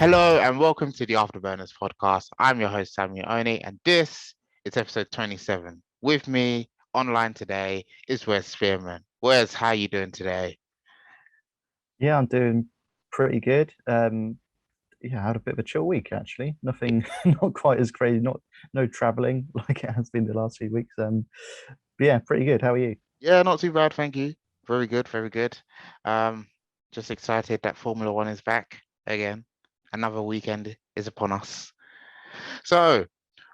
Hello and welcome to the AfterBurners podcast. I'm your host, Sam and this is episode 27. With me online today is Wes Spearman. Wes, how you doing today? Yeah, I'm doing pretty good. I had a bit of a chill week actually. Nothing, not quite as crazy. No traveling like it has been the last few weeks. But yeah, pretty good. How are you? Yeah, not too bad, thank you. Very good, very good. Um, just excited that Formula One is back again. Another weekend is upon us. So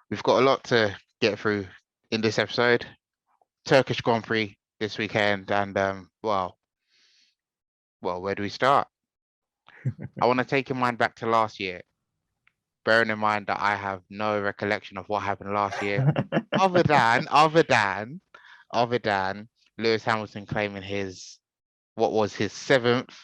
we've got a lot to get through in this episode. Turkish Grand Prix this weekend, and where do we start? I want to take your mind back to last year, bearing in mind that I have no recollection of what happened last year, other than other than Lewis Hamilton claiming his what was his seventh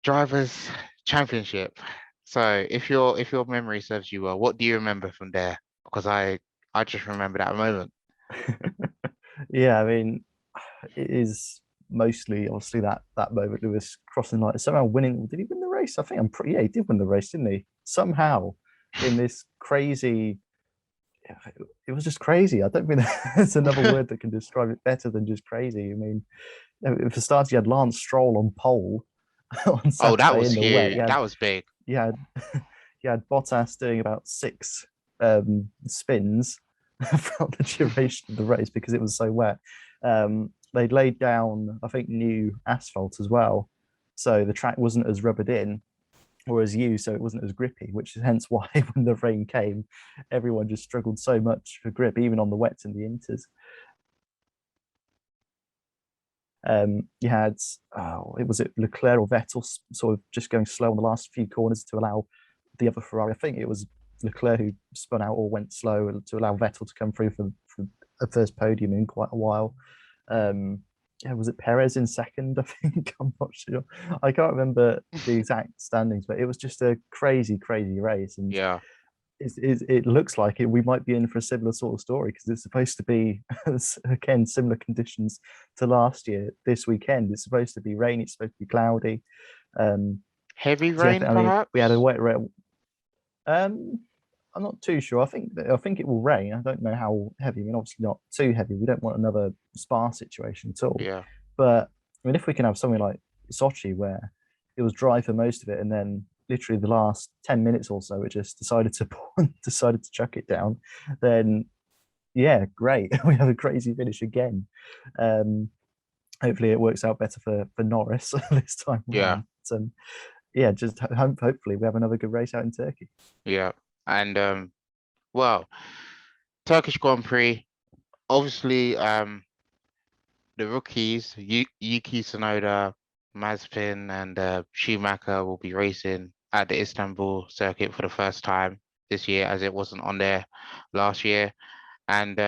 drivers' championship. So if your memory serves you well, what do you remember from there? Because I just remember that moment. Yeah, I mean, it is mostly obviously that moment Lewis crossing the line, somehow winning. Did he win the race? I think I'm pretty. Yeah, he did win the race, didn't he? Somehow in this crazy. It was just crazy. I don't think there's another word that can describe it better than just crazy. I mean, for starters, you had Lance Stroll on pole on Oh, that Saturday was in the wet. huge. That was big. You had you had Bottas doing about six spins throughout the duration of the race because it was so wet. They'd laid down, I think, new asphalt as well, so the track wasn't as rubbered in or as used, so it wasn't as grippy. Which is hence why when the rain came, everyone just struggled so much for grip, even on the wets and the inters. You had it was it Leclerc or Vettel sort of just going slow on the last few corners to allow the other Ferrari. I think it was Leclerc who spun out or went slow to allow Vettel to come through for a first podium in quite a while. Yeah, was it Perez in second? I think I'm not sure. I can't remember the exact standings, but it was just a crazy, crazy race, and Yeah. it looks like it. We might be in for a similar sort of story because it's supposed to be again similar conditions to last year. This weekend, it's supposed to be rainy. It's supposed to be cloudy. Heavy So yeah, rain, I mean, we had a perhaps? wet rain. Um, I'm not too sure. I think it will rain. I don't know how heavy. I mean, obviously not too heavy. We don't want another spa situation at all. Yeah. But I mean, if we can have something like Sochi where it was dry for most of it, and then literally the last 10 minutes or so, it just decided to chuck it down, then yeah, great. We have a crazy finish again. Um, Hopefully, it works out better for Norris this time Yeah. around. So yeah, just hopefully we have another good race out in Turkey. Yeah. And well, Turkish Grand Prix, obviously, the rookies, Yuki Tsunoda, Mazepin, and Schumacher will be racing at the Istanbul circuit for the first time this year, as it wasn't on there last year. And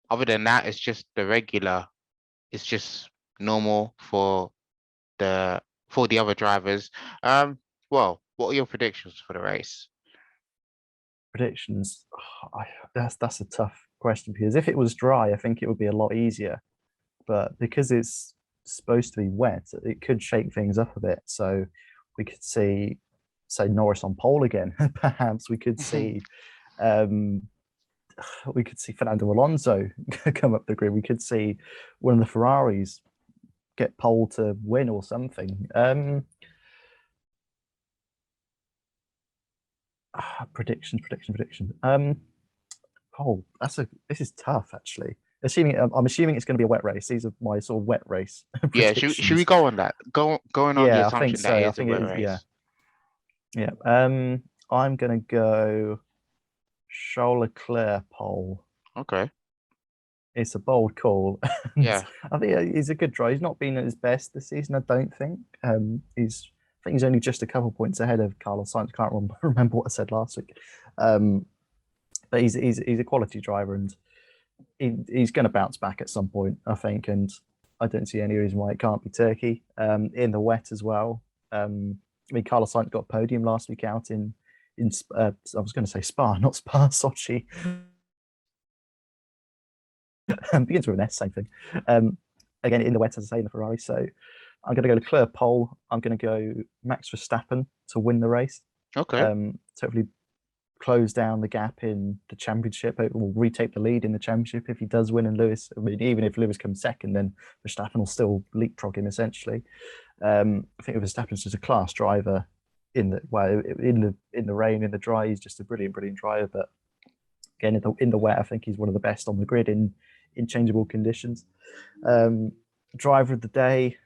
other than that, it's just the regular. It's just normal the for the other drivers. What are your predictions for the race? Predictions. That's a tough question because if it was dry, I think it would be a lot easier. But because it's supposed to be wet, it could shake things up a bit. So we could see, say, Norris on pole again. Perhaps um, we could see Fernando Alonso come up the grid. We could see one of the Ferraris get pole to win or something. Prediction. Oh, this is tough actually. I'm assuming it's going to be a wet race. These are my sort of wet race Yeah, should we predictions. go on that? Going on the Yeah, I think assumption that it so. I is a think it wet is. Yeah, race. yeah. I'm going to go Charles Leclerc pole. Okay. It's a bold call. And Yeah. I think he's a good driver. He's not been at his best this season, I don't think. I think he's only just a couple points ahead of Carlos Sainz. Can't remember what I said last week. Um, but he's a quality driver, and he's going to bounce back at some point, I think. And I don't see any reason why it can't be Turkey in the wet as well. I mean, Carlos Sainz got a podium last week out in I was going to say Spa, not Spa, Sochi. Begins with an S, same thing. Um, Again, in the wet, as I say, in the Ferrari. So I'm going to go Leclerc pole. I'm going to go Max Verstappen to win the race. Okay. To hopefully close down the gap in the championship, or retake the lead in the championship if he does win. And Lewis, I mean, even if Lewis comes second, then Verstappen will still leapfrog him essentially. I think Verstappen's just a class driver in the rain, in the dry. He's just a brilliant driver. But again, in the wet, I think he's one of the best on the grid in changeable conditions. Driver of the day,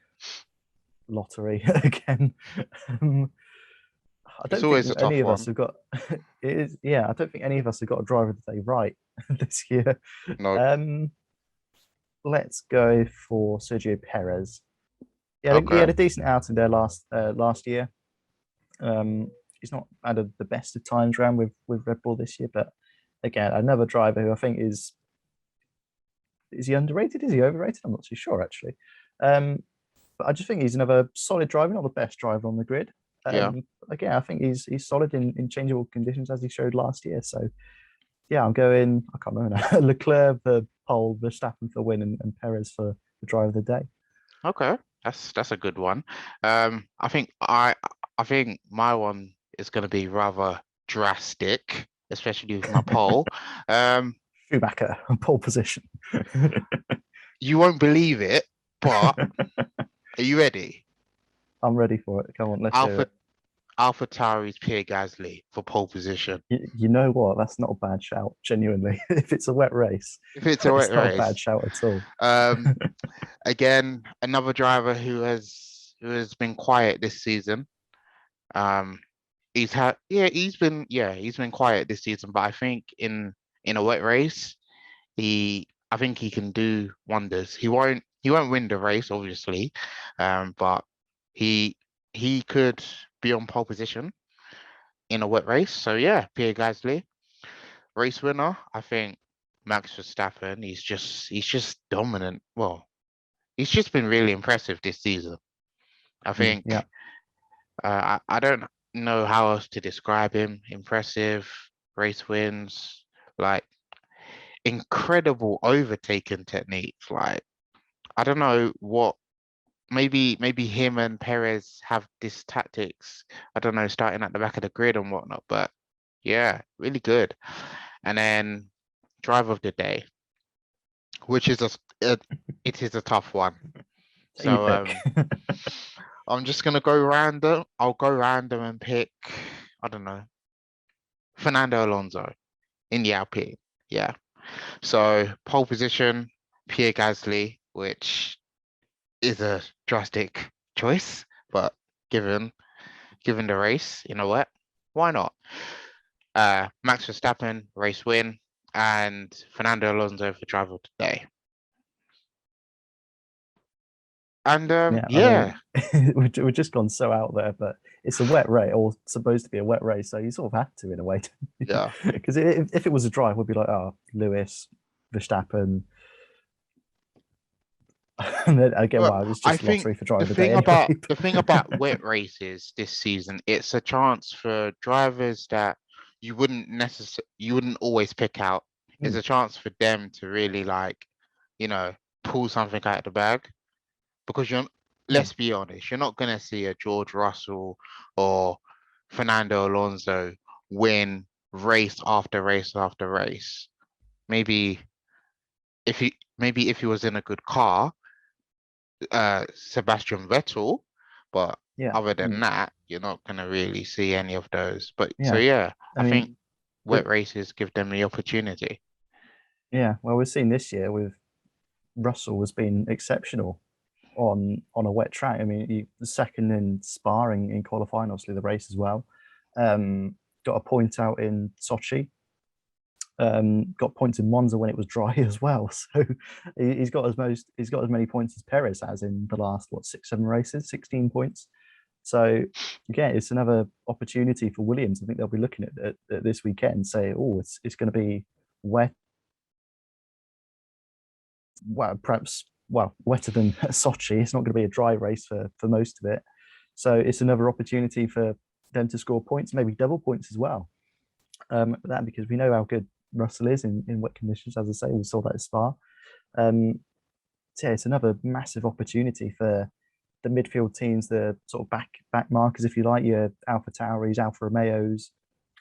lottery again. I It's don't always a think any tough of us one. have got it is yeah, I don't think any of us have got a driver of the day right this year. No. Let's go for Sergio Perez. Yeah, he Okay. had a decent outing there last year. He's not had the best of times around with Red Bull this year, but again, another driver who I think is he underrated? Is he overrated? I'm not too sure actually. But I just think he's another solid driver, not the best driver on the grid. Yeah. Again, I think he's solid in changeable conditions as he showed last year. So yeah, I'm going. I can't remember now. Leclerc for pole, Verstappen for win, and Perez for the driver of the day. Okay. That's a good one. I think my one is gonna be rather drastic, especially with my poll. Um, Schumacher on pole position. you won't believe it, but are you ready? I'm ready for it. Come on, let's hear Alpha it. AlphaTauri's Pierre Gasly for pole position. You know what? That's not a bad shout. Genuinely, if it's a wet race, If it's a wet it's not a bad race. shout at all. Um, again, another driver who has been quiet this season. Um, he's been quiet this season, but I think in a wet race, I think he can do wonders. He won't win the race, obviously, but he he could be on pole position in a wet race. So yeah, Pierre Gasly, race winner. I think Max Verstappen, he's just dominant. Well, he's just been really impressive this season. I Yeah, think I don't know how else to describe him. Impressive race wins, like incredible overtaking techniques. Like I don't know what maybe him and Perez have this tactics. I don't know, starting at the back of the grid and whatnot. But yeah, really good. And then driver of the day, which is it is a tough one. take your So pick. I'm just gonna go random. I'll go random and pick, I don't know, Fernando Alonso in the Alpine. Yeah. So pole position, Pierre Gasly, which is a drastic choice, but given given the race, you know what? Why not? Max Verstappen, race win, and Fernando Alonso for driver of the day. And Yeah, I yeah, mean, we've just gone so out there, but it's a wet race, or supposed to be a wet race, so you sort of have to in a way. yeah. Because if it was a drive, we'd be like, oh, Lewis, Verstappen, and then again, But wow, it's I just think lottery for driver of the day anyway. the thing about wet races this season, it's a chance for drivers that you wouldn't always pick out. It's Mm, a chance for them to really like, you know, pull something out of the bag because yeah, let's be honest, you're not gonna see a George Russell or Fernando Alonso win race after race after race. Maybe if he was in a good car, Sebastian Vettel, but yeah, other than mm, that, you're not gonna really see any of those. But so yeah. yeah, I I think mean, wet but races give them the opportunity. yeah, well, we've seen this year with Russell has been exceptional on a wet track. I mean, the second in sparring in qualifying, obviously the race as well. Um, got a point out in Sochi. Got points in Monza when it was dry as well. So he's got as many points as Perez has in the last 6, 7 races, 16 points. So again, it's another opportunity for Williams. I think they'll be looking at this weekend and say, oh, it's going to be wet, well, perhaps wetter than Sochi. It's not going to be a dry race for most of it. So it's another opportunity for them to score points, maybe double points as well. That because we know how good Russell is in wet conditions. As I say, we saw that at Spa. So yeah, it's another massive opportunity for the midfield teams, the sort of back markers, if you like, your Alpha Tauris, Alfa Romeos,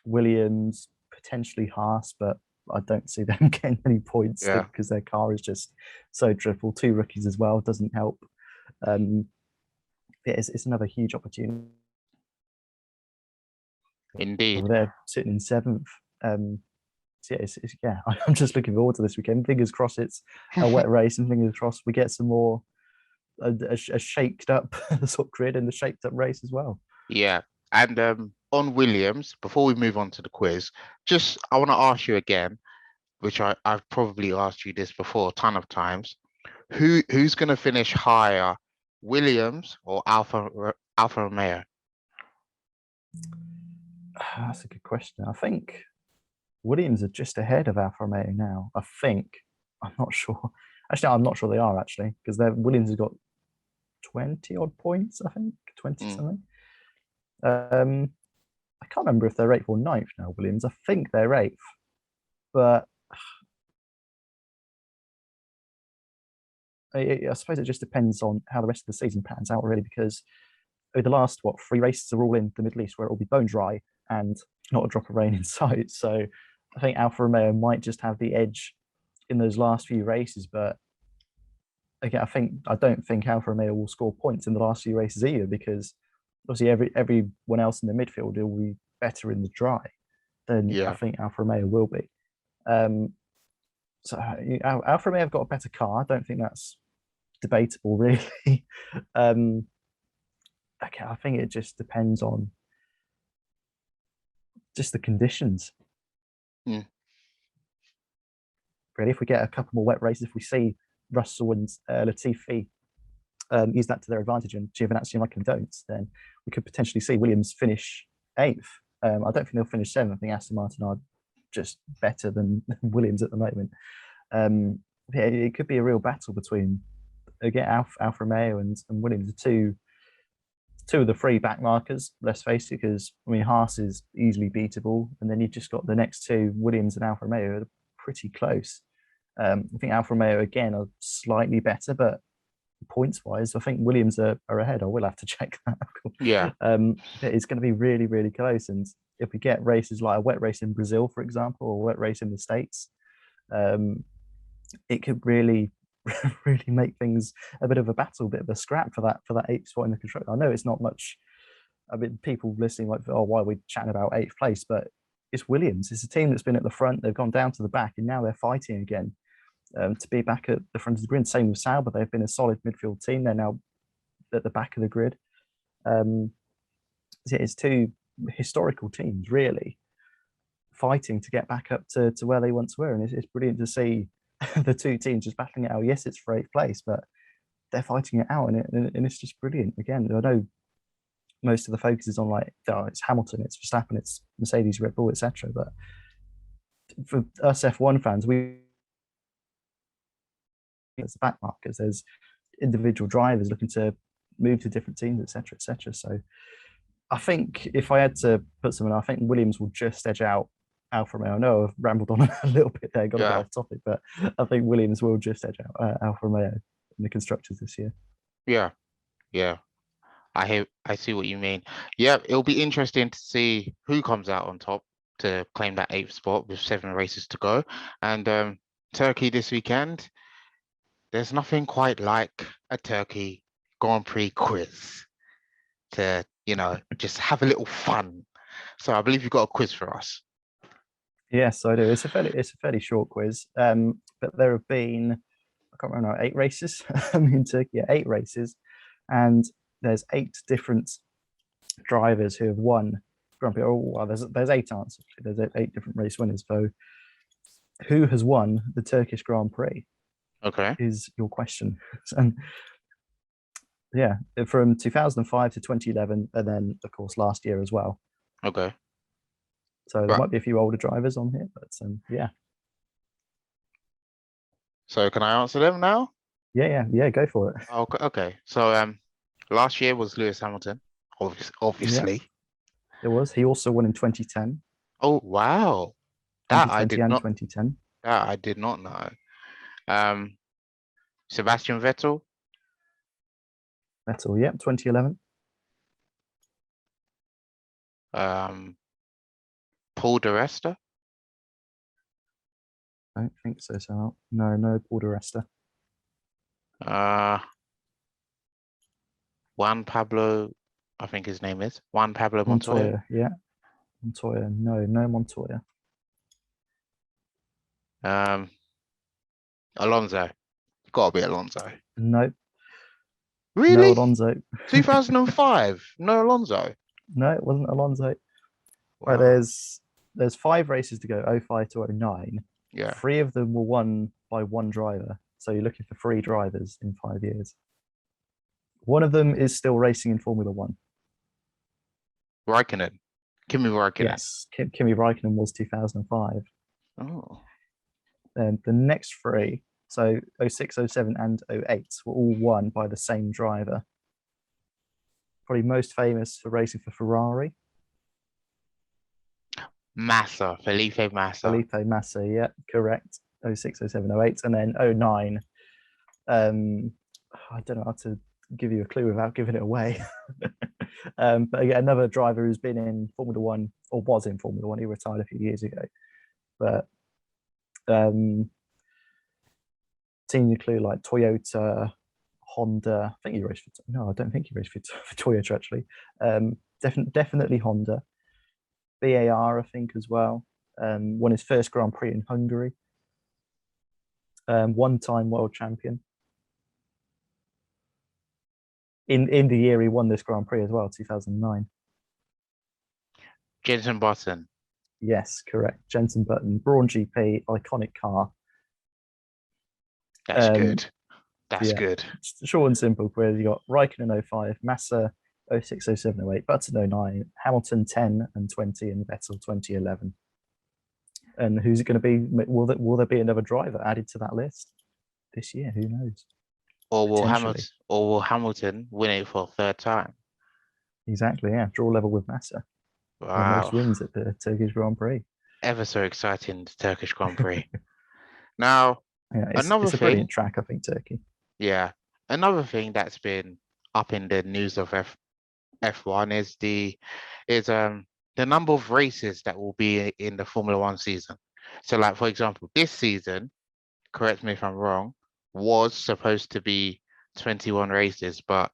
Williams, potentially Haas, but I don't see them getting any points Yeah. because their car is just so dreadful. 2 rookies as well doesn't help. It's another huge opportunity. Indeed. They're sitting in 7th. So yeah, I'm just looking forward to this weekend. Fingers crossed it's a wet race, and fingers crossed we get some more a shaped up sort of grid and a shaped up race as well. Yeah. And on Williams, before we move on to the quiz, just I want to ask you again, which I've probably asked you this before a ton of times. Who's going to finish higher, Williams or Alfa Romeo? That's a good question. I think Williams are just ahead of Alfa Romeo now. I think. I'm not sure. Actually, I'm not sure they are actually, because Williams has got 20 odd points. I think 20 something. I can't remember if they're 8th or 9th now. Williams. I think they're 8th, but I suppose it just depends on how the rest of the season pans out, really, because over the last 3 races are all in the Middle East, where it will be bone dry and not a drop of rain in sight. So I think Alfa Romeo might just have the edge in those last few races. But again, I don't think Alfa Romeo will score points in the last few races either, because obviously everyone else in the midfield will be better in the dry than I think Alfa Romeo will be. So Alfa Romeo have got a better car. I don't think that's debatable, really. Okay, I think it just depends on just the conditions. Mm. Really, if we get a couple more wet races, if we see Russell and Latifi use that to their advantage and Giovinazzi and Raikkonen don't, then we could potentially see Williams finish 8th. I don't think they'll finish 7th. I think Aston Martin are just better than Williams at the moment. Yeah, it could be a real battle between again Alfa Romeo and Williams, the two of the 3 back markers. Let's face it, because I mean Haas is easily beatable, and then you've just got the next 2, Williams and Alfa Romeo, are pretty close. I think Alfa Romeo again are slightly better, but points wise, I think Williams are ahead. I will have to check that. Yeah. It's going to be really, really close. And if we get races like a wet race in Brazil, for example, or a wet race in the States, it could really, really make things a bit of a battle, a bit of a scrap for that 8th spot in the constructor. I know it's not much. I mean, people listening like, oh, why are we chatting about 8th place? But it's Williams. It's a team that's been at the front. They've gone down to the back, and now they're fighting again to be back at the front of the grid. Same with Sauber. They've been a solid midfield team. They're now at the back of the grid. It's 2 historical teams, really, fighting to get back up to where they once were. And it's brilliant to see the 2 teams just battling it out. Yes, it's for 8th place, but they're fighting it out, and it's just brilliant. Again, I know most of the focus is on like, oh, it's Hamilton, it's Verstappen, it's Mercedes, Red Bull, etc. But for us F1 fans, as the back markers, there's individual drivers looking to move to different teams, etc., etc. So I think if I had to put someone, I think Williams will just edge out Alfa Romeo. I know I've rambled on a little bit there, got a bit off topic, but I think Williams will just edge out Alfa Romeo in the constructors this year. Yeah. I see what you mean. Yeah, it'll be interesting to see who comes out on top to claim that 8th spot with 7 races to go. And Turkey this weekend, there's nothing quite like a Turkey Grand Prix quiz to, just have a little fun. So I believe you've got a quiz for us. Yes, I do. It's a fairly short quiz, but there have been, I can't remember now, 8 races in Turkey. Yeah, 8 races, and there's 8 different drivers who have won Grand Prix. Oh, well, there's 8 answers. There's 8 different race winners. So, who has won the Turkish Grand Prix? Okay. Is your question. And yeah, from 2005 to 2011, and then of course last year as well. Okay. So there might be a few older drivers on here, but yeah. So can I answer them now? Yeah, go for it. Okay. So last year was Lewis Hamilton, obviously. Yeah, it was. He also won in 2010. Oh wow. That I did not 2010. That I did not know. Sebastian Vettel. Vettel, yep, 2011. Paul di Resta. I don't think so. So no, Paul di Resta. Juan Pablo, I think his name is Juan Pablo Montoya. Montoya, yeah. Montoya, no Montoya. Alonso. Gotta be Alonso. No, Really? no Alonso. 2005. No Alonso. No, it wasn't Alonso. Wow. Right, there's 5 races to go, 05 to 09. Yeah. 3 of them were won by one driver. So you're looking for 3 drivers in 5 years. One of them is still racing in Formula One. Raikkonen. Kimi Raikkonen. Yes, Kimi Raikkonen was 2005. Oh. And the next 3, so 06, 07, and 08, were all won by the same driver. Probably most famous for racing for Ferrari. Massa. Felipe Massa. Felipe Massa, yeah, correct. 06, 07, 08, and then 09. I don't know how to give you a clue without giving it away. But again, another driver who's been in Formula One, or was in Formula One, he retired a few years ago. But team clue like Toyota, Honda. I think he raced for. No, I don't think he raced for Toyota actually. Definitely Honda. BAR, I think, as well. Won his first Grand Prix in Hungary. One-time world champion. In the year he won this Grand Prix as well, 2009. Jenson Button. Yes, correct. Jenson Button, Brawn GP, iconic car. That's good. That's good. Short and simple. Where you got Raikkonen 05, Massa 06, 07, 08, Button 09, Hamilton 10 and 20, and Vettel 2011. And who's it going to be? Will there be another driver added to that list this year? Who knows? Or will Hamilton win it for a 3rd time? Exactly, yeah. Draw level with Massa. Wow. Most wins at the Turkish Grand Prix. Ever so exciting, the Turkish Grand Prix. Now, yeah, it's a thing, brilliant track, I think, Turkey. Yeah. Another thing that's been up in the news of F1 is the number of races that will be in the Formula One season. So, like, for example, this season, correct me if I'm wrong, was supposed to be 21 races, but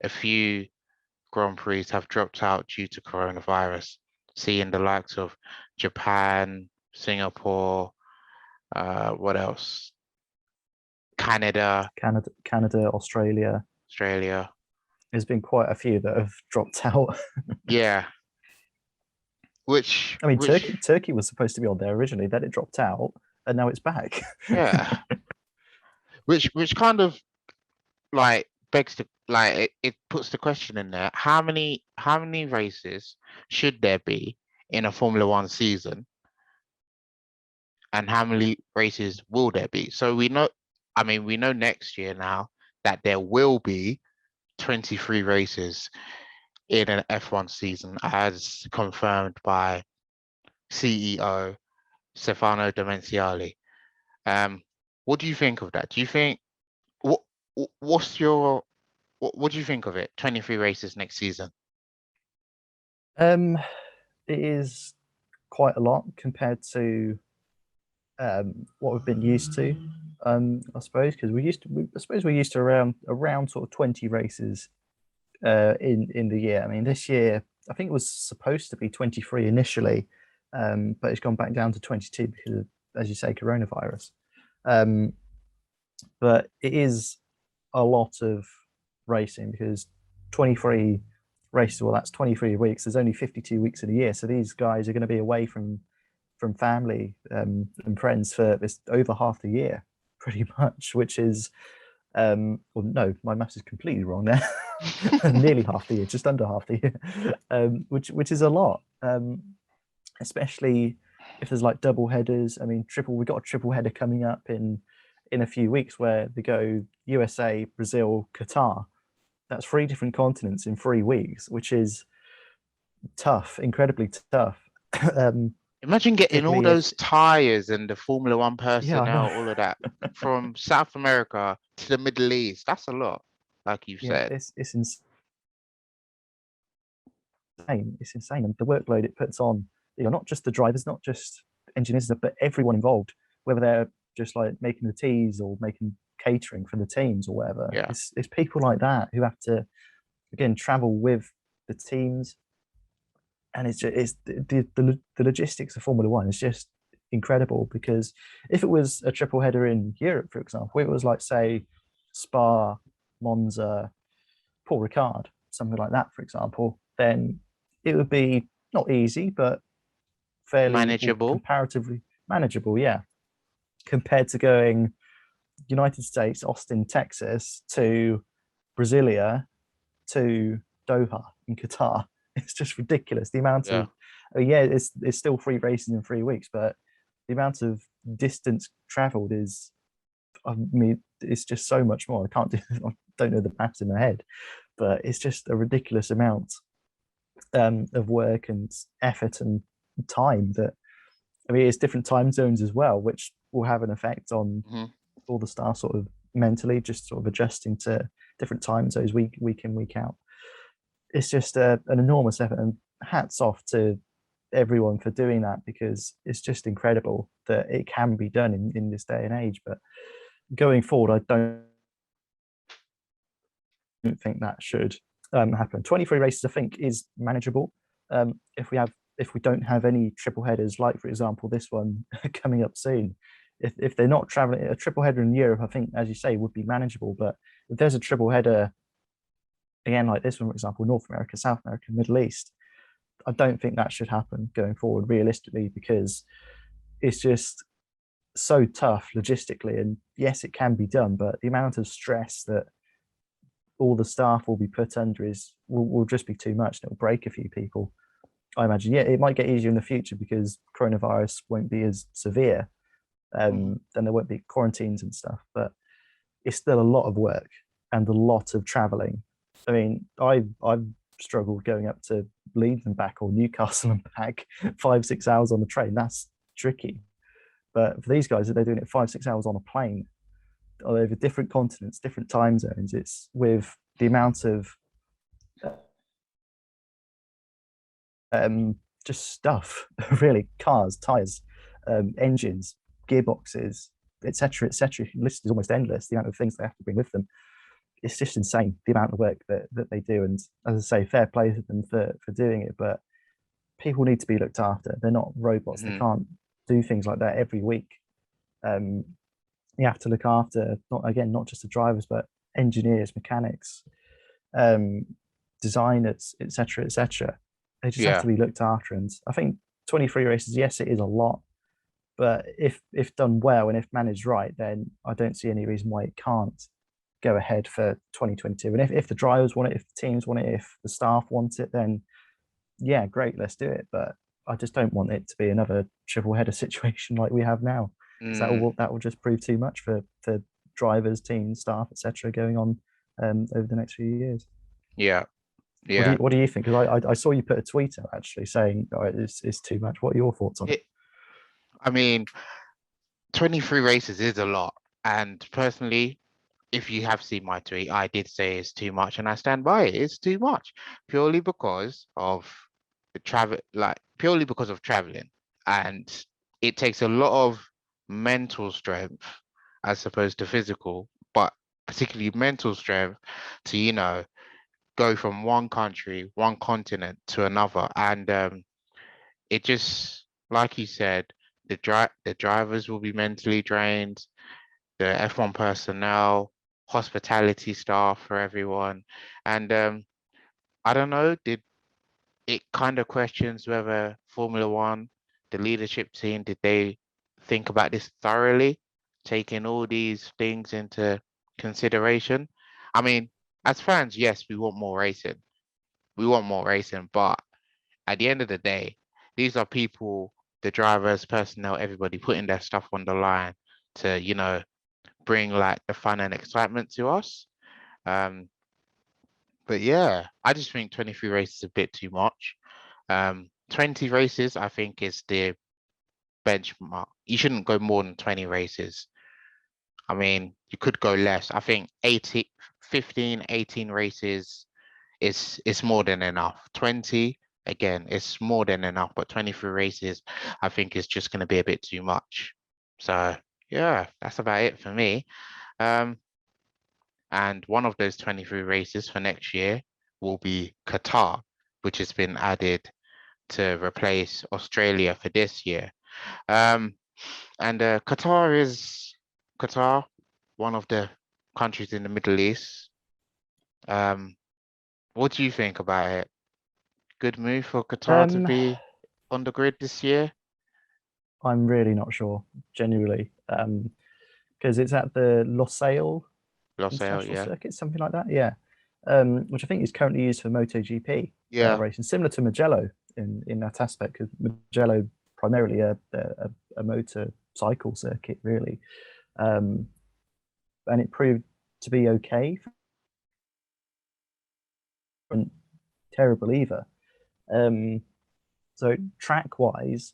a few Grand Prix have dropped out due to coronavirus. Seeing the likes of Japan, Singapore, what else? Canada, Australia. There's been quite a few that have dropped out. Yeah. Turkey was supposed to be on there originally, then it dropped out, and now it's back. Yeah. which kind of like begs to it puts the question in there: how many races should there be in a Formula One season, and how many races will there be? So we know next year now that there will be 23 races in an F1 season, as confirmed by CEO Stefano Domenicali. What do you think of that? Do you think what do you think of it? 23 races next season. It is quite a lot compared to what we've been used to. I suppose because we're used to around sort of 20 races in the year. I mean, this year I think it was supposed to be 23 initially, but it's gone back down to 22 because of, as you say, coronavirus. But it is a lot of racing because 23 races, well, that's 23 weeks. There's only 52 weeks in a year. So these guys are going to be away from family and friends for this over half the year, pretty much, which is, well, no, my maths is completely wrong there. Nearly half the year, just under half the year, which is a lot, especially if there's like double headers. I mean, we got a triple header coming up in a few weeks where they go USA, Brazil, Qatar. That's 3 different continents in 3 weeks, which is tough, incredibly tough. Imagine getting all those tires and the Formula One personnel, all of that from South America to the Middle East. That's a lot. like you've Yeah, said. it's insane. It's insane, and the workload it puts on, not just the drivers, not just engineers, but everyone involved, whether they're just like making the teas or making catering for the teams or whatever. Yeah. It's people like that who have to, again, travel with the teams, and it's the logistics of Formula One is just incredible. Because if it was a triple header in Europe, for example, it was like, say, Spa, Monza, Paul Ricard, something like that, for example, then it would be not easy, but fairly or Manageable. comparatively manageable, yeah, compared to going United States, Austin, Texas, to Brasilia, to Doha in Qatar. It's just ridiculous. The amount Yeah. of, yeah, it's still 3 races in 3 weeks, but the amount of distance traveled is, I mean, it's just so much more. I can't do, I don't know the maths in my head, but it's just a ridiculous amount of work and effort and time that, I mean, it's different time zones as well, which will have an effect on Mhm. all the staff sort of mentally, just sort of adjusting to different time zones week in, week out. It's just an enormous effort, and hats off to everyone for doing that, because it's just incredible that it can be done in this day and age. But going forward, I don't think that should happen. 23 races, I think, is manageable. If we don't have any triple headers, like, for example, this one coming up soon, if they're not traveling, a triple header in Europe, I think, as you say, would be manageable. But if there's a triple header again, like this one, for example, North America, South America, Middle East, I don't think that should happen going forward, realistically, because it's just so tough logistically. And yes, it can be done, but the amount of stress that all the staff will be put under will just be too much, and it'll break a few people, I imagine. Yeah, it might get easier in the future because coronavirus won't be as severe, then there won't be quarantines and stuff, but it's still a lot of work and a lot of traveling. I mean, I've struggled going up to Leeds and back, or Newcastle and back, 5-6 hours on the train. That's tricky. But for these guys, they're doing it 5-6 hours on a plane over different continents, different time zones. It's with the amount of just stuff, really, cars, tires, engines, gearboxes, etc., etc. The list is almost endless. The amount of things they have to bring with them, it's just insane. The amount of work that they do, and as I say, fair play to them for doing it. But people need to be looked after. They're not robots. They can't do things like that every week. You have to look after, not just the drivers, but engineers, mechanics, designers, etc., etc. They just have to be looked after. And I think 23 races, yes, it is a lot, but if done well and if managed right, then I don't see any reason why it can't go ahead for 2022. And if the drivers want it, if the teams want it, if the staff want it, then yeah, great, let's do it. But I just don't want it to be another triple header situation like we have now, because that will just prove too much for drivers, teams, staff, etc. going on over the next few years. Yeah. Yeah. What do you think? Because I saw you put a tweet out actually saying, "Oh, it's too much." What are your thoughts on it? I mean, 23 races is a lot, and personally, if you have seen my tweet, I did say it's too much, and I stand by it. It's too much, purely because of the purely because of traveling, and it takes a lot of mental strength as opposed to physical, but particularly mental strength to go from one country, one continent to another, and it just, like you said, the drivers will be mentally drained, the F1 personnel, hospitality staff for everyone. And I don't know, did it kind of questions whether Formula One, the leadership team, did they think about this thoroughly, taking all these things into consideration? I mean, as fans, yes, we want more racing. We want more racing, but at the end of the day, these are people, the drivers, personnel, everybody putting their stuff on the line to, bring like the fun and excitement to us. But yeah, I just think 23 races is a bit too much. 20 races, I think, is the benchmark. You shouldn't go more than 20 races. I mean, you could go less. I think 15, 18 races is more than enough. 20, again, it's more than enough, but 23 races, I think is just going to be a bit too much. So yeah, that's about it for me. And one of those 23 races for next year will be Qatar, which has been added to replace Australia for this year. And Qatar, one of the countries in the Middle East. What do you think about it? Good move for Qatar to Um, be on the grid this year? I'm really not sure, genuinely, because it's at the Losail Losail, International yeah. Circuit, something like that. Yeah, which I think is currently used for MotoGP Yeah. racing, similar to Mugello in that aspect. Because Mugello primarily a motorcycle circuit, really, and it proved to be okay. Wasn't terrible either. So track wise,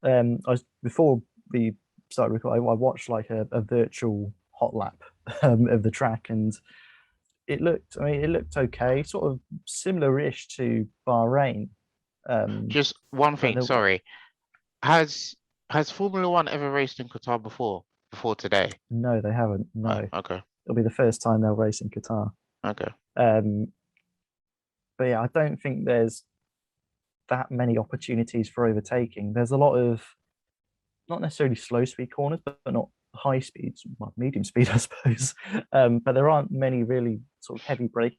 I was before we started recording, I watched like a virtual hot lap of the track, and it looked, I mean, it looked okay, sort of similar-ish to Bahrain. Just one But thing, sorry. Has Formula One ever raced in Qatar before today? no, they haven't. Oh, No, okay. it'll be the first time they'll race in Qatar. Okay. Um, but yeah, I don't think there's that many opportunities for overtaking. There's a lot of not necessarily slow speed corners, but not high speeds, well, medium speed, I suppose. But there aren't many really sort of heavy braking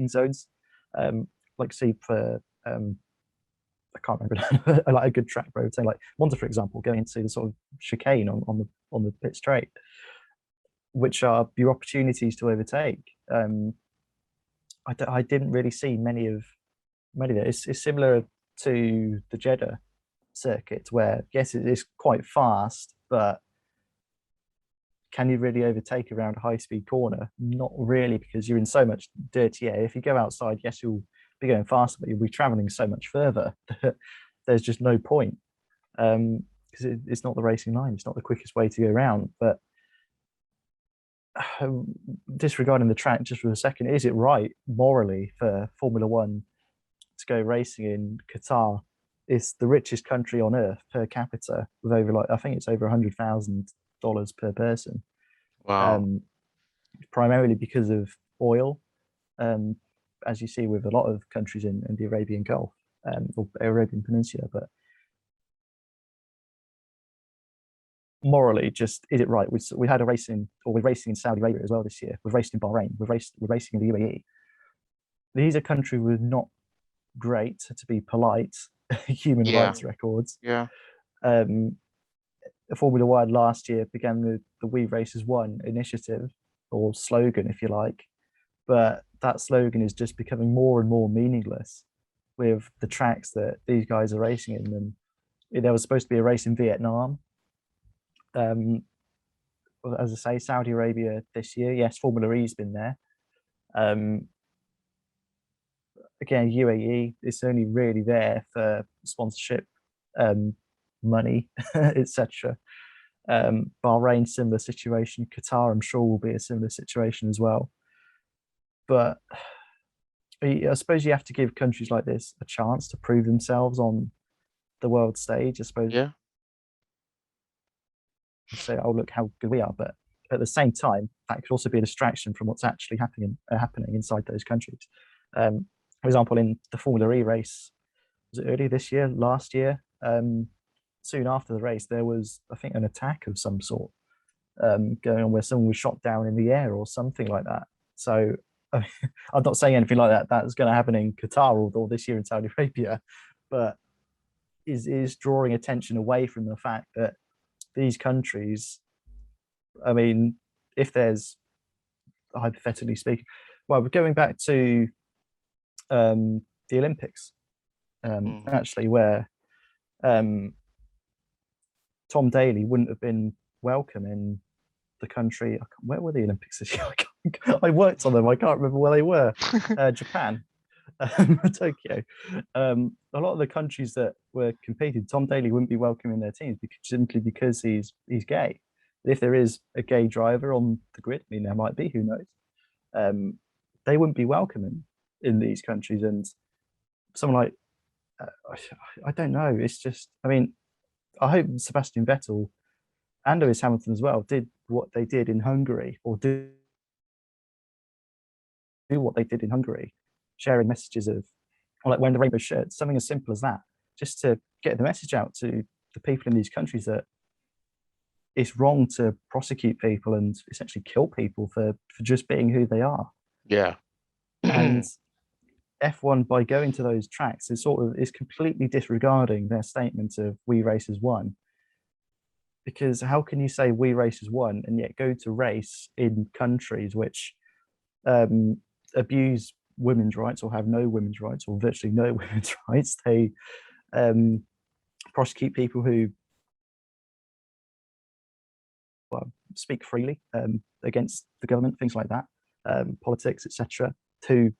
zones. Like say for I can't remember like a good track road, say like Monza, for example, going into the sort of chicane on the pit straight, which are your opportunities to overtake. I didn't really see many of that. It's similar to the Jeddah circuit, where yes, it is quite fast, but can you really overtake around a high speed corner? Not really, because you're in so much dirty air. If you go outside, yes, you'll be going faster, but you'll be traveling so much further that there's just no point. Because it's not the racing line, it's not the quickest way to go around. But disregarding the track just for a second, is it right morally for Formula One to go racing in Qatar? It's the richest country on earth per capita, with over like I think it's over $100,000 per person. Wow. Primarily because of oil, um, as you see with a lot of countries in the Arabian Gulf or Arabian Peninsula. But morally, just is it right? We had a racing, or we're racing in Saudi Arabia as well this year. We've raced in Bahrain. We're racing in the UAE. These are countries with not great, to be polite, human Yeah. rights records. Yeah. Formula One last year began the We Race as One initiative, or slogan, if you like. But that slogan is just becoming more and more meaningless with the tracks that these guys are racing in. And there was supposed to be a race in Vietnam. As I say, Saudi Arabia this year. Yes, Formula E's been there. Again, UAE, it's only really there for sponsorship, money, etc. Bahrain, similar situation. Qatar, I'm sure, will be a similar situation as well. But I suppose you have to give countries like this a chance to prove themselves on the world stage. I suppose Yeah. say, "Oh, look how good we are," but at the same time, that could also be a distraction from what's actually happening inside those countries. For example, in the Formula E race, was it early this year, last year? Soon after the race, there was, I think, an attack of some sort going on where someone was shot down in the air or something like that. So I mean, I'm not saying anything like that that's going to happen in Qatar or this year in Saudi Arabia, but is drawing attention away from the fact that these countries, I mean, if there's hypothetically speaking, well, we're going back to the Olympics, actually, where Tom Daley wouldn't have been welcome in the country. Where were the Olympics this year? I worked on them. I can't remember where they were. Japan, Tokyo. A lot of the countries that were competing, Tom Daley wouldn't be welcome in their teams simply because he's gay. If there is a gay driver on the grid, I mean, there might be, who knows? They wouldn't be welcome in these countries. And someone like, I don't know. It's just, I mean, I hope Sebastian Vettel and Lewis Hamilton as well did what they did in Hungary, or do what they did in Hungary, sharing messages of, or like wearing the rainbow shirts, something as simple as that, just to get the message out to the people in these countries that it's wrong to prosecute people and essentially kill people for just being who they are. Yeah. And F1, by going to those tracks, is completely disregarding their statement of "we race as one." Because how can you say "we race as one" and yet go to race in countries which abuse women's rights, or have no women's rights, or virtually no women's rights? They prosecute people who speak freely against the government, things like that, politics, etc. Who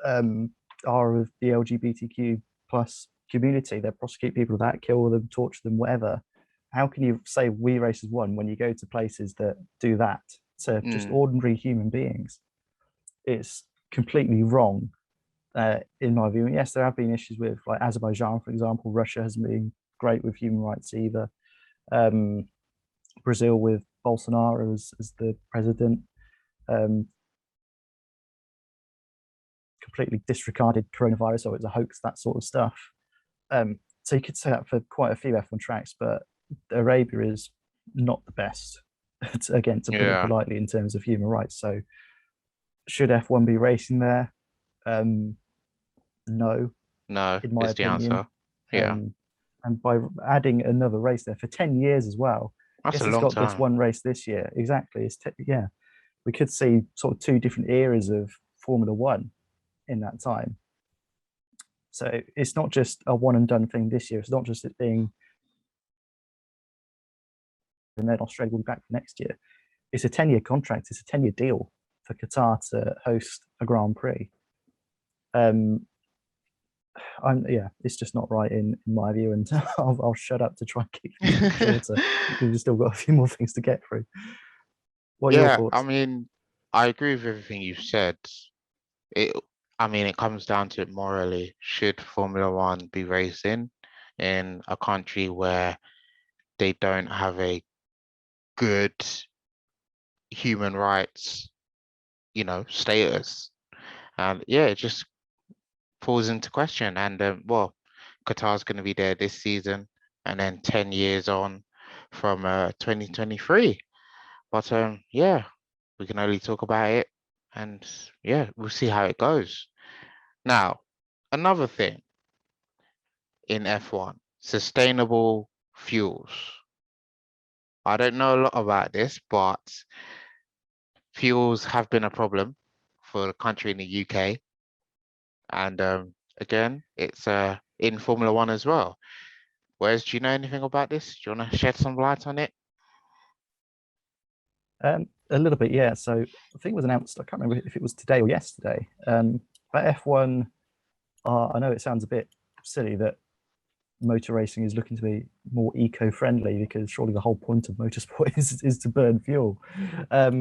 are of the LGBTQ plus community. They prosecute people for that, kill them, torture them, whatever. How can you say "we race as one" when you go to places that do that to just ordinary human beings? It's completely wrong, in my view. And yes, there have been issues with, like, Azerbaijan, for example. Russia hasn't been great with human rights either. Brazil with Bolsonaro as the president, completely disregarded coronavirus, or it's a hoax, that sort of stuff. So you could say that for quite a few F1 tracks, but Arabia is not the best, again, to put it politely, in terms of human rights. So should F1 be racing there? No. No, in my is the opinion. answer. Yeah. And by adding another race there for 10 years as well, That's yes, a it's long got this time. one race this year. Exactly. Yeah. We could see sort of two different eras of Formula One in that time. So it's not just a one and done thing this year. It's not just it being, and then Australia will be back for next year. It's a 10-year contract. It's a 10-year deal for Qatar to host a Grand Prix. It's just not right in my view, and I'll shut up to try and keep things shorter because we've still got a few more things to get through. What are your thoughts? I mean, I agree with everything you've said. It comes down to it morally. Should Formula One be racing in a country where they don't have a good human rights, status? And yeah, it just falls into question. And Qatar's going to be there this season, and then 10 years on from 2023. But we can only talk about it, and yeah, we'll see how it goes. Now, another thing in F1, sustainable fuels. I don't know a lot about this, but fuels have been a problem for the country in the UK. And again, it's in Formula One as well. Wes, do you know anything about this? Do you want to shed some light on it? A little bit, yeah. So I think it was announced, I can't remember if it was today or yesterday, but F1, I know it sounds a bit silly that motor racing is looking to be more eco-friendly, because surely the whole point of motorsport is to burn fuel. But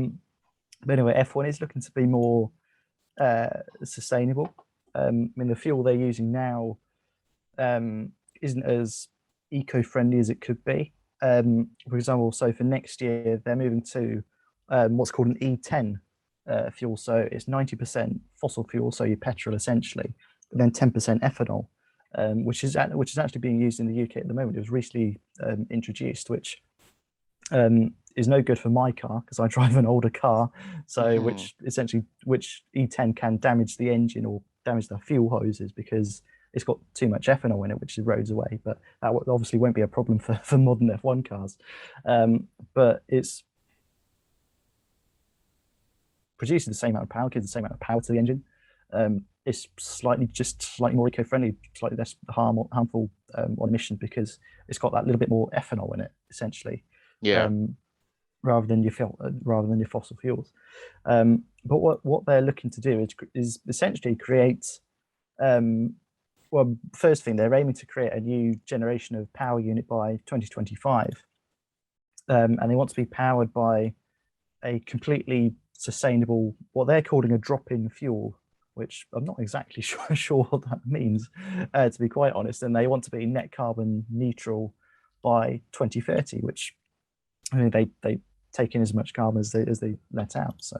anyway, F1 is looking to be more sustainable. I mean, the fuel they're using now isn't as eco-friendly as it could be. For example, so for next year, they're moving to what's called an E10 fuel. So it's 90% fossil fuel, so your petrol essentially, but then 10% ethanol, which is actually being used in the UK at the moment. It was recently introduced, which is no good for my car because I drive an older car. So which E10 can damage the engine or damage the fuel hoses because it's got too much ethanol in it, which erodes away. But that obviously won't be a problem for modern F1 cars. But it's produces the same amount of power, gives the same amount of power to the engine. It's slightly more eco-friendly, slightly less harmful on emissions because it's got that little bit more ethanol in it, essentially. Yeah. Rather than your fossil fuels. But what they're looking to do is essentially create. Well, first thing, they're aiming to create a new generation of power unit by 2025. and they want to be powered by a completely sustainable, what they're calling a drop-in fuel, which I'm not exactly sure what that means, to be quite honest. And they want to be net carbon neutral by 2030, which I mean, they take in as much carbon as they let out. So,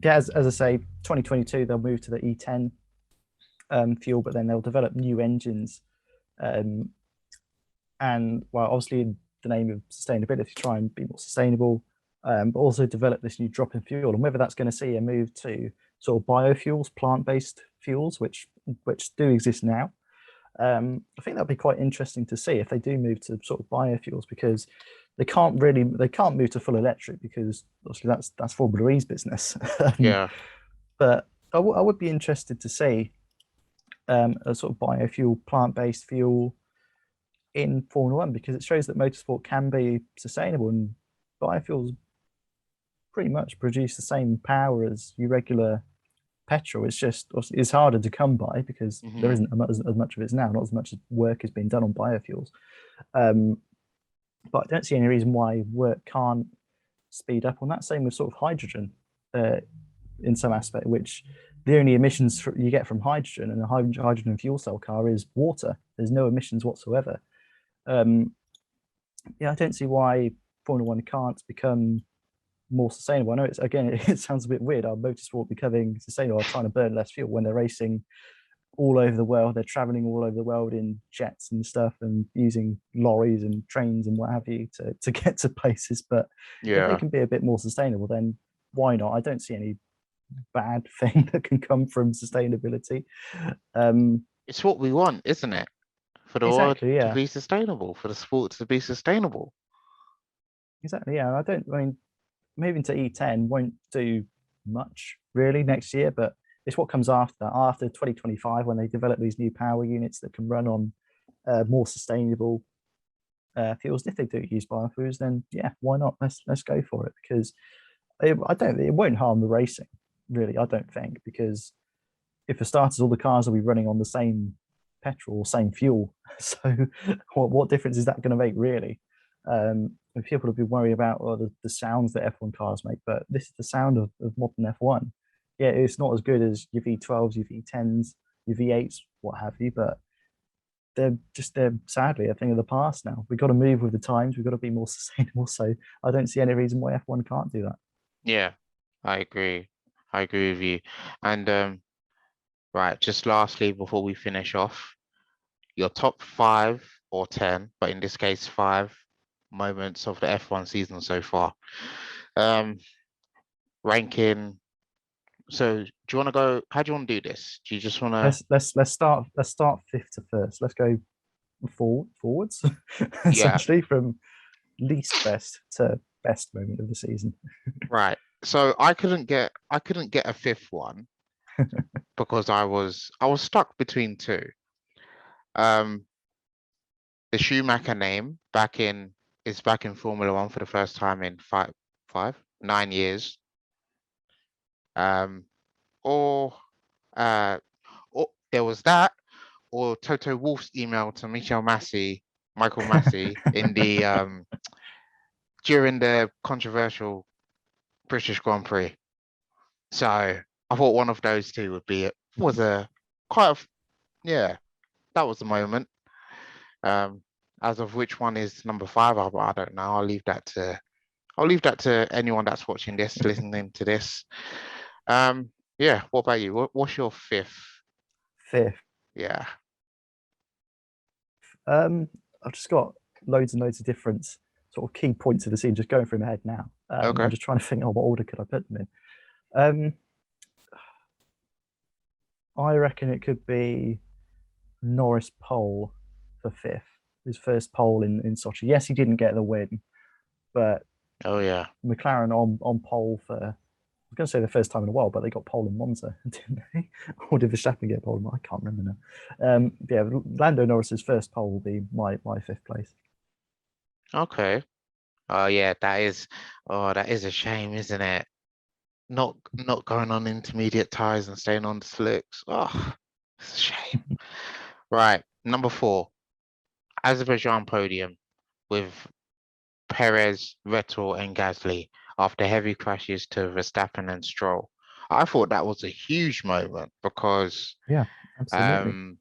yeah, as I say, 2022 they'll move to the E10 fuel, but then they'll develop new engines, and well, obviously in the name of sustainability, try and be more sustainable, but also develop this new drop-in fuel. And whether that's going to see a move to sort of biofuels, plant-based fuels, which do exist now. I think that'd be quite interesting to see if they do move to sort of biofuels, because they can't move to full electric, because obviously that's Formula E's business. Yeah. But I would be interested to see a sort of biofuel, plant-based fuel in Formula One, because it shows that motorsport can be sustainable, and biofuels pretty much produce the same power as your regular petrol. It's just it's harder to come by because there isn't as much of it now. Not as much work has been done on biofuels, but I don't see any reason why work can't speed up on that. Same with sort of hydrogen, in some aspect, which the only emissions you get from hydrogen and a hydrogen fuel cell car is water. There's no emissions whatsoever. Yeah, I don't see why Formula One can't become more sustainable. I know it sounds a bit weird. Our motorsport becoming sustainable, trying to burn less fuel when they're racing all over the world. They're traveling all over the world in jets and stuff, and using lorries and trains and what have you to get to places. But if they can be a bit more sustainable, then why not? I don't see any bad thing that can come from sustainability. It's what we want, isn't it? For the world to be sustainable, for the sport to be sustainable. Exactly, yeah. I mean, moving to E10 won't do much really next year, but it's what comes after that, after 2025, when they develop these new power units that can run on more sustainable fuels. If they do use biofuels, then yeah, why not? Let's go for it, because it won't harm the racing, really. I don't think, because if for starters, all the cars will be running on the same petrol, same fuel. So what difference is that going to make, really? People have been worried about the sounds that F1 cars make, but this is the sound of modern F1. Yeah, it's not as good as your V12s, your V10s, your V8s, what have you, but they're sadly a thing of the past now. We've got to move with the times. We've got to be more sustainable. So I don't see any reason why F1 can't do that. Yeah, I agree. I agree with you. And right, just lastly, before we finish off, your top 5 or 10, but in this case 5 moments of the F1 season so far. Ranking. So do you want to go? How do you want to do this? Do you just want to? Let's start fifth to first. Let's go forwards, Yeah. essentially, from least best to best moment of the season. Right. So I couldn't get a 5th one because I was stuck between 2. The Schumacher name is back in Formula One for the first time in 9 years. Or there was that, or Toto Wolff's email to Michael Massey in the during the controversial British Grand Prix. So I thought one of those two would be it. That was the moment. As of which one is number 5, I don't know. I'll leave that to anyone that's watching this, listening to this. Yeah. What about you? What's your 5th? 5th. Yeah. I've just got loads and loads of different sort of key points of the scene just going through my head now. Okay. I'm just trying to think, what order could I put them in? I reckon it could be Norris pole for 5th. His first pole in Sochi. Yes, he didn't get the win, but McLaren on pole for, I was going to say the first time in a while, but they got pole in Monza, didn't they? Or did Verstappen get pole? I can't remember now. Yeah, Lando Norris's first pole will be my 5th place. Okay. Oh yeah, that is a shame, isn't it? Not going on intermediate tyres and staying on the slicks. Oh, it's a shame. Right, number 4, Azerbaijan podium with Perez, Vettel, and Gasly after heavy crashes to Verstappen and Stroll. I thought that was a huge moment because, Yeah, absolutely. um,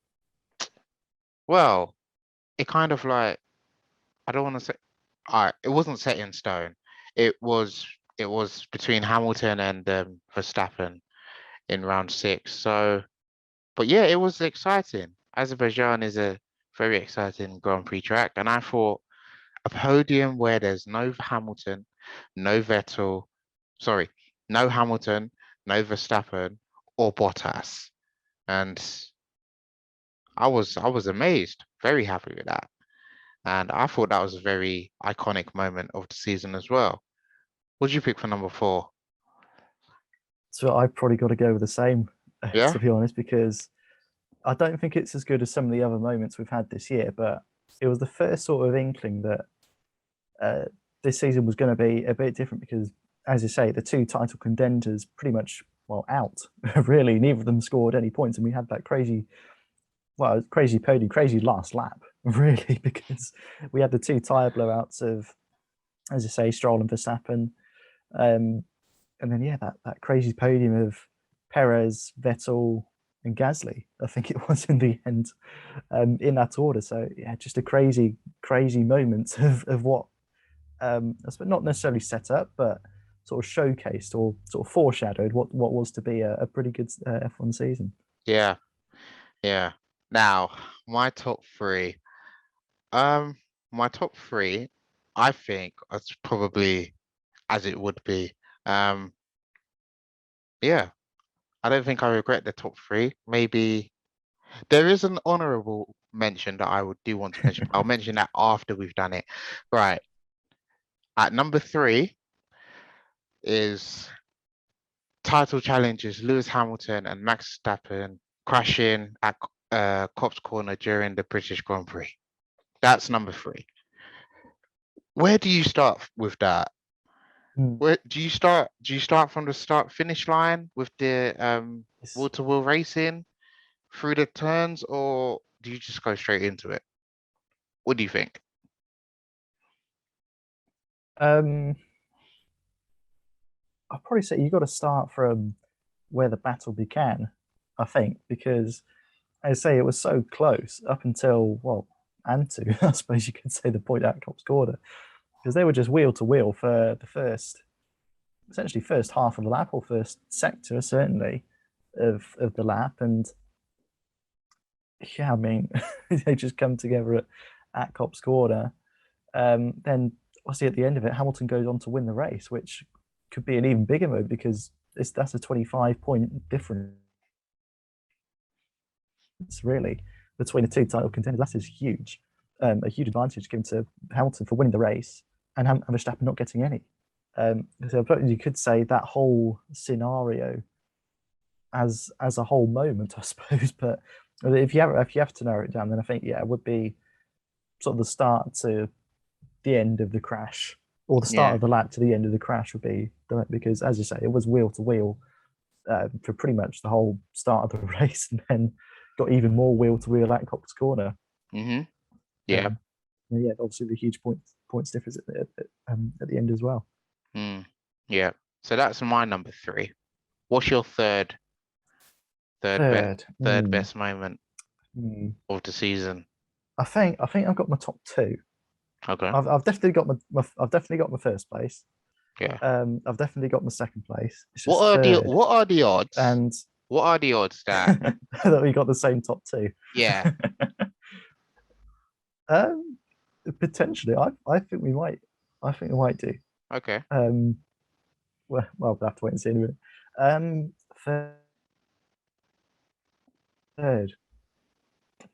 well, it kind of like I don't want to say, it wasn't set in stone. It was it was between Hamilton and Verstappen in round six. So, but yeah, it was exciting. Azerbaijan is a very exciting Grand Prix track, and I thought a podium where there's no Hamilton, no Vettel, sorry, no Hamilton, no Verstappen or Bottas. And I was amazed, very happy with that. And I thought that was a very iconic moment of the season as well. What did you pick for number four? So I've probably got to go with the same, Yeah? to be honest, because I don't think it's as good as some of the other moments we've had this year, but it was the first sort of inkling that uh, this season was going to be a bit different because, as you say, the two title contenders pretty much, well, out, really. Neither of them scored any points, and we had that crazy podium, crazy last lap, really, because we had the two tyre blowouts of, as you say, Stroll and Verstappen. And then, yeah, that crazy podium of Perez, Vettel, and Gasly, I think it was in the end, in that order. So, yeah, just a crazy, crazy moment of what, not necessarily set up, but sort of showcased or sort of foreshadowed what was to be a pretty good F1 season. Yeah, yeah. Now, my top three. Um, my top three, I think, it's probably as it would be. Um, yeah, I don't think I regret the top three. Maybe there is an honorable mention that I would do want to mention, but I'll mention that after we've done it. Right. At number three is title challenges Lewis Hamilton and Max Verstappen crashing at Copse Corner during the British Grand Prix. That's number three. Where do you start with that? Mm. Where do you start? Do you start from the start finish line with the It's, water wheel racing through the turns, or do you just go straight into it? What do you think? um, I'd probably say you got to start from where the battle began, I think, because I say it was so close up until, well, and to, I suppose you could say the point at Copse Corner, because they were just wheel to wheel for the essentially first half of the lap or first sector, certainly, of the lap. And yeah, I mean, they just come together at Copse Corner. Then obviously at the end of it, Hamilton goes on to win the race, which could be an even bigger move because that's a 25-point difference, really, between the two title contenders. That is huge, a huge advantage given to Hamilton for winning the race and Verstappen not getting any. So you could say that whole scenario as a whole moment, I suppose. But if you have to narrow it down, then I think it would be sort of the start to the end of the crash, or the start Yeah. of the lap to the end of the crash would be because, as you say, it was wheel to wheel for pretty much the whole start of the race, and then got even more wheel to wheel at Cox Corner. Mm-hmm. Yeah. Um, yeah, obviously the huge points difference at the end as well. Mm. Yeah. So that's my number three. What's your Third, third best moment hmm. of the season? I think I've got my top two. Okay. I've definitely got I've definitely got my first place. Yeah. I've definitely got my second place. It's What just are the third, what are the odds? and What are the odds that that we got the same top two. yeah. um, Potentially, I think we might. I think we might do. Okay. Well, we'll have to wait and see in a minute. Um, Third,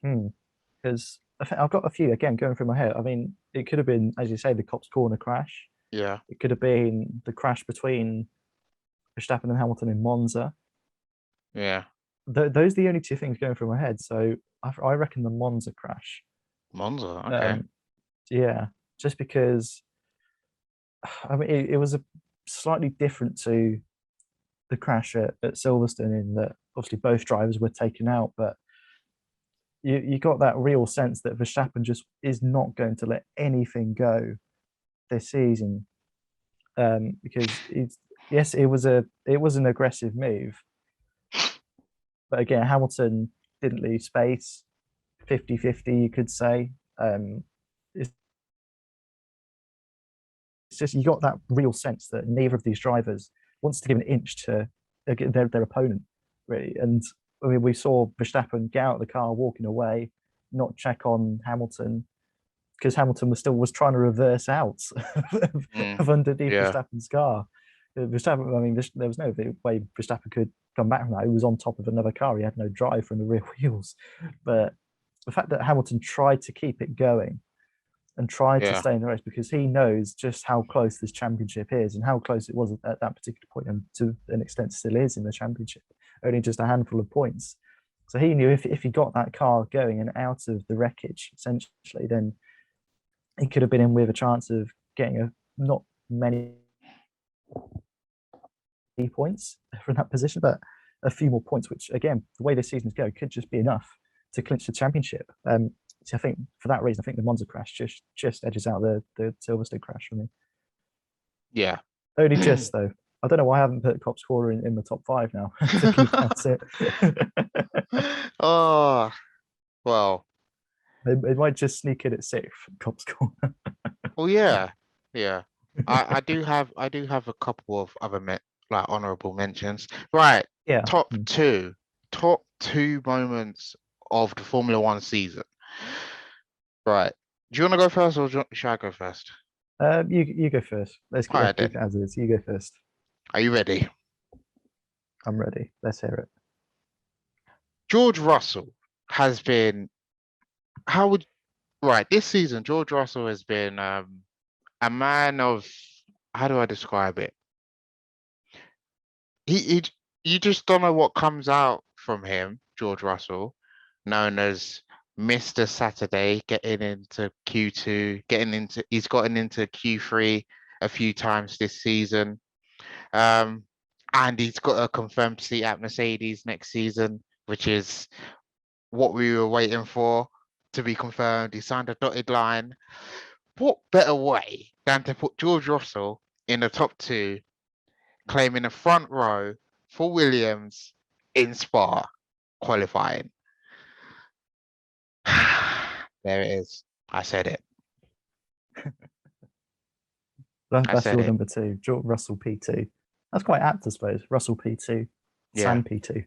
because I think I've got a few again going through my head. I mean, it could have been, as you say, the Cops Corner crash. Yeah. It could have been the crash between Verstappen and Hamilton in Monza. Yeah. Those are the only two things going through my head. So I reckon the Monza crash. Monza. Okay. Um, yeah, just because I mean it was a slightly different to the crash at Silverstone in that obviously both drivers were taken out, but you got that real sense that Verstappen just is not going to let anything go this season, because yes, it was an aggressive move, but again, Hamilton didn't leave space. 50-50, you could say. It's just you got that real sense that neither of these drivers wants to give an inch to their opponent, really. And I mean, we saw Verstappen get out of the car, walking away, not check on Hamilton, because Hamilton was trying to reverse out of underneath yeah. Verstappen's car. Verstappen, I mean, there was no way Verstappen could come back from that. He was on top of another car. He had no drive from the rear wheels. But the fact that Hamilton tried to keep it going and tried to Yeah. stay in the race, because he knows just how close this championship is and how close it was at that particular point, and to an extent still is in the championship, only just a handful of points. So he knew if he got that car going and out of the wreckage, essentially, then he could have been in with a chance of getting not many points from that position, but a few more points, which again, the way the seasons go, could just be enough to clinch the championship. So I think for that reason, I think the Monza crash just edges out the Silverstone crash for me. Yeah. Only just though. I don't know why I haven't put Cop's Corner in the top 5 now. Thinking about it. Oh, well. It might just sneak in at 6th, Cop's Corner. Well, yeah. I do have a couple of other honorable mentions. Right. Yeah. Top two moments of the Formula One season. Right. Do you want to go first, or should I go first? You go first. Let's keep it as it is. You go first. Are you ready? I'm ready. Let's hear it. George Russell has been. This season, George Russell has been a man of. How do I describe it? You just don't know what comes out from him, George Russell, known as Mr. Saturday, getting into Q2, he's gotten into Q3 a few times this season. And he's got a confirmed seat at Mercedes next season, which is what we were waiting for to be confirmed. He signed a dotted line. What better way than to put George Russell in the top 2, claiming a front row for Williams in Spa qualifying? There it is. I said it. That's your number 2, George Russell P2. That's quite apt, I suppose. Russell P2, Sam P2.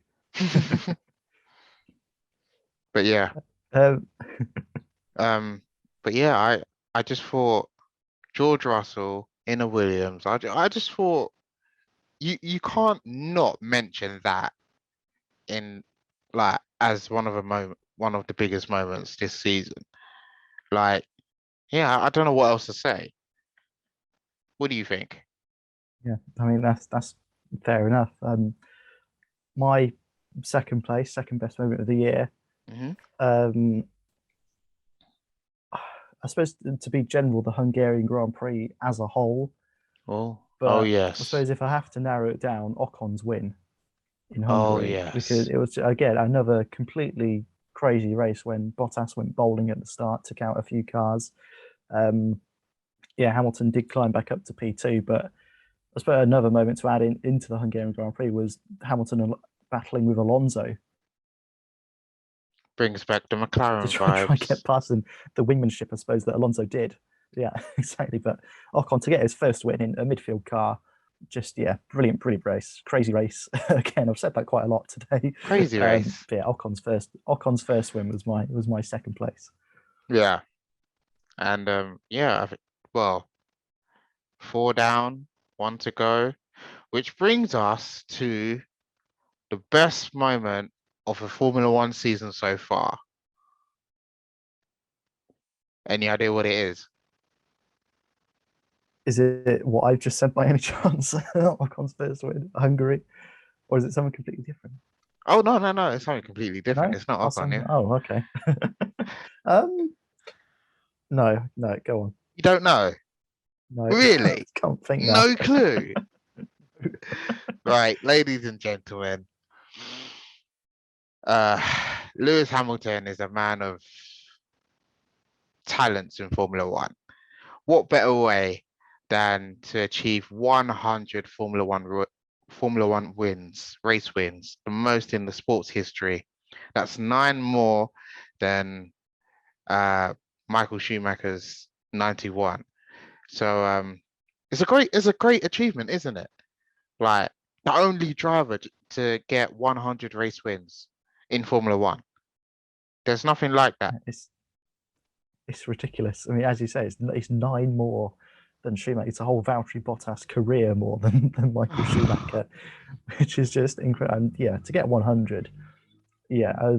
But yeah. But yeah, I just thought George Russell in a Williams. I just thought you can't not mention that in as one of the biggest moments this season. I don't know what else to say. What do you think? Yeah, I mean that's fair enough. My second best moment of the year. Mm-hmm. I suppose to be general, the Hungarian Grand Prix as a whole. Oh yes. I suppose if I have to narrow it down, Ocon's win in Hungary, yes. because it was again another completely crazy race when Bottas went bowling at the start, took out a few cars. Hamilton did climb back up to P2, but I suppose another moment to add into the Hungarian Grand Prix was Hamilton battling with Alonso. Brings back the McLaren to try and get past him. The wingmanship, I suppose, that Alonso did. Yeah, exactly. But Ocon to get his first win in a midfield car, just brilliant race, crazy race. Again, I've said that quite a lot today. Crazy race. Yeah, Ocon's first win was my second place. Yeah, and I think 4 down, 1 to go, which brings us to the best moment of the Formula One season so far. Any idea what it is? Is it what I've just said by any chance? Ocon's first win, Hungary, or is it something completely different? Oh no, it's something completely different. No? It's not Ocon. Yeah. Oh, okay. No, go on. You don't know? No, really? Can't think now. No clue. Right, ladies and gentlemen, Lewis Hamilton is a man of talents in Formula One. What better way than to achieve 100 Formula One wins, race wins, the most in the sports history. That's 9 more than Michael Schumacher's 91. So it's a great achievement, isn't it? Like the only driver to get 100 race wins in Formula One. There's nothing like that. It's ridiculous. I mean, as you say, it's 9 more than Schumacher. It's a whole Valtteri Bottas career more than Michael Schumacher, which is just incredible. And yeah, to get 100,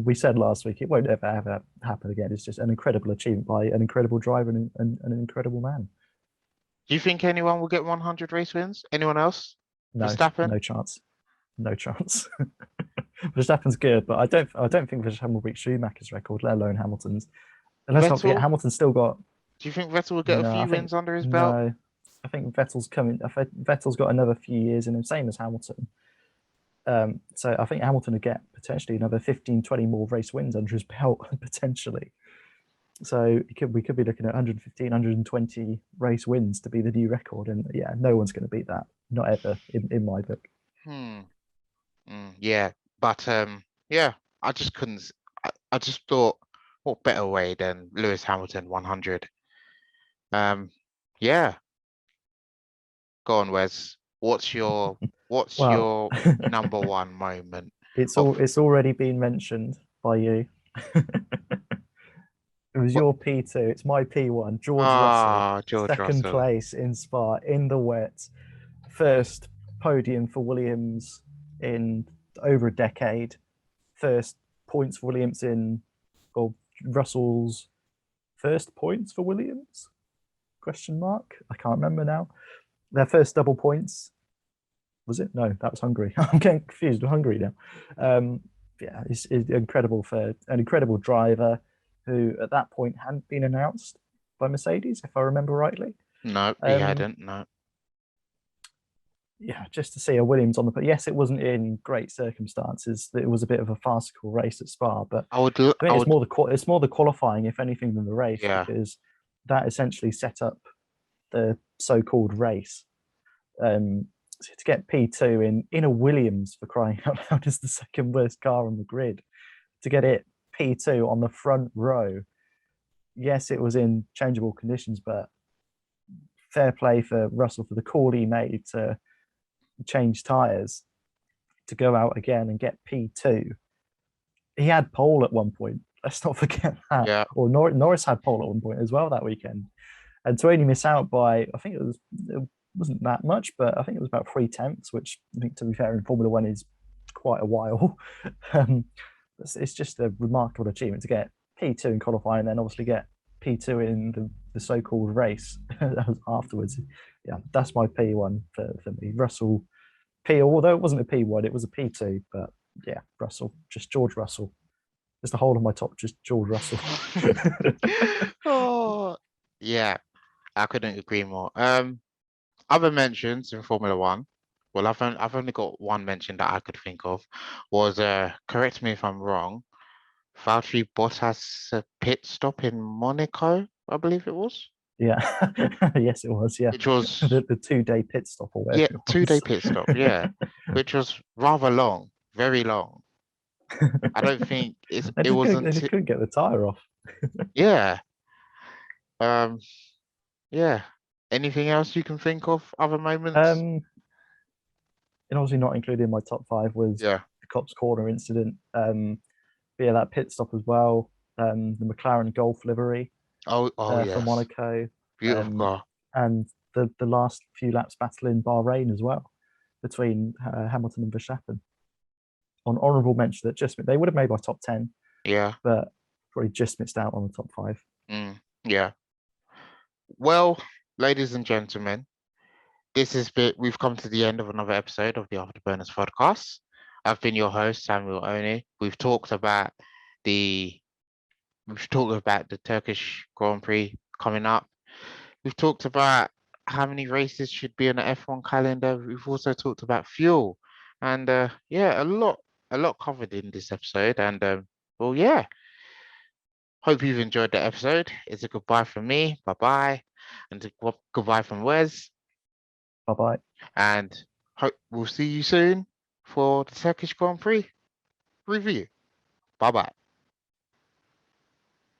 we said last week it won't ever happen again. It's just an incredible achievement by an incredible driver and an incredible man. Do you think anyone will get 100 race wins? Anyone else? No, Verstappen? no chance. No chance. Verstappen's good, but I don't think Verstappen will reach Schumacher's record, let alone Hamilton's. And let's not forget, Vettel? Hamilton's still got. Do you think Vettel will get a few wins under his belt? No, I think Vettel's coming. Vettel's got another few years in him, same as Hamilton. So I think Hamilton will get potentially another 15, 20 more race wins under his belt, potentially. So we could be looking at 115, 120 race wins to be the new record. And yeah, no one's going to beat that. Not ever in my book. Yeah, but yeah, I just couldn't. I just thought, what better way than Lewis Hamilton 100? Yeah. Go on, Wes. What's your number one moment? It's already been mentioned by you. It was your P2. It's my P1. George Russell, second place in Spa in the wet. First podium for Williams in over a decade. First points for Williams or Russell's first points for Williams? Question mark. I can't remember now. Their first double points. Was it? No, that was Hungary. I'm getting confused with Hungary now. It's incredible for an incredible driver who at that point hadn't been announced by Mercedes, if I remember rightly. No, he hadn't. No. Yeah, just to see a Williams on the. Yes, it wasn't in great circumstances. It was a bit of a farcical race at Spa, but it's more the qualifying, if anything, than the race, because that essentially set up the so-called race. To get P2 in a Williams, for crying out loud, is the second worst car on the grid. To get it P2 on the front row, yes, it was in changeable conditions, but fair play for Russell for the call he made to change tyres to go out again and get P2. He had pole at one point. Let's not forget that. Yeah. Or Norris had pole at one point as well that weekend. And to only miss out by, I think it wasn't that much, but I think it was about 3/10, which I think, to be fair, in Formula One is quite a while. It's just a remarkable achievement to get P2 in qualifying and then obviously get P2 in the so-called race afterwards. Yeah, that's my P1 for me. Russell P, although it wasn't a P1, it was a P2, but yeah, Russell, just George Russell. Just the whole of my top, just George Russell. Oh, yeah, I couldn't agree more. Other mentions in Formula One. Well, I've only got one mention that I could think of. Was correct me if I'm wrong. Valtteri Bottas pit stop in Monaco, I believe it was. Yeah, yes, it was. Yeah, which was the 2-day pit stop or whatever. Yeah, 2-day pit stop. Yeah, which was rather long, very long. I don't think it wasn't. They just couldn't get the tire off. Yeah. Yeah. Anything else you can think of? Other moments? And obviously not included in my top 5 was the Cops Corner incident. That pit stop as well. The McLaren Golf livery. Yes. For Monaco. Beautiful car. And the last few laps battle in Bahrain as well between Hamilton and Verstappen. On honourable mention that they would have made my top 10. Yeah. But probably just missed out on the top 5. Yeah. Well, ladies and gentlemen, we've come to the end of another episode of the AfterBurners podcast. I've been your host, Samuel Oni. We've talked about the Turkish Grand Prix coming up. We've talked about how many races should be on the F1 calendar. We've also talked about fuel, and a lot covered in this episode. And hope you've enjoyed the episode. It's a goodbye from me. Bye bye, and goodbye from Wes. Bye bye. And hope we'll see you soon for the Turkish Grand Prix review. Bye bye.